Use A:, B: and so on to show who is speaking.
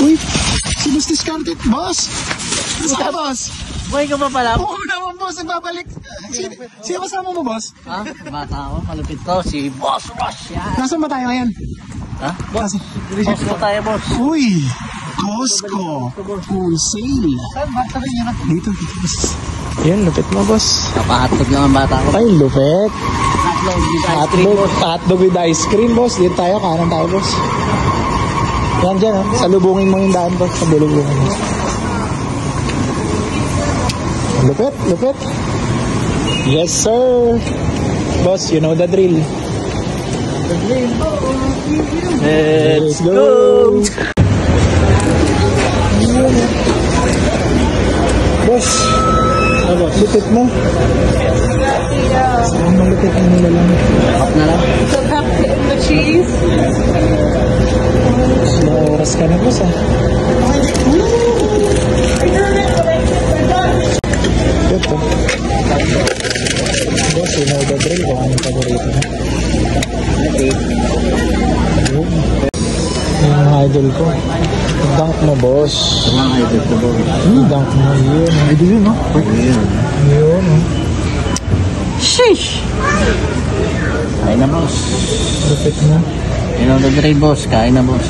A: Uy, si Boss Discounted, boss. Saan, boss?
B: Buhay ka pa pala?
A: Oo naman, boss. Nagbabalik. Sino kasama mo, boss?
B: Ha? Bata ako, malupit to. Si Boss Rush yan.
A: Nasaan ba tayo ngayon?
B: Ha? Boss ko tayo, boss.
A: Uy, Costco. Full sale.
B: Saan ba? Sabi niya na.
A: Dito, boss. Yan, lupit mo, boss.
B: Kapahatog lang ang bata ko.
A: Ay, lupit.
B: Hotdog with ice cream, boss.
A: Hotdog with ice cream, boss. Dito tayo, kanan tayo, boss. Yan dyan, oh. Salubungin mo yung daan, boss. Salubungin mo. Lupit, lupit. Yes, sir. Boss, you know the drill.
B: Let's go!
A: Boss, lupit mo. Saan malupit mo nila lang?
B: Up na lang.
C: So have the cheese.
A: Ilang oras ka na, boss, ah. Ito. Boss, you know the drill kung anong paborito mo. Yung idol ko. Dunk mo, boss.
B: Ang idol ko, boss.
A: Dunk mo, yun.
B: Idol yun, no?
A: Yun, oh.
B: Sheesh! Kain na, boss.
A: Lupit mo.
B: You know the drill, boss. Kain na, boss.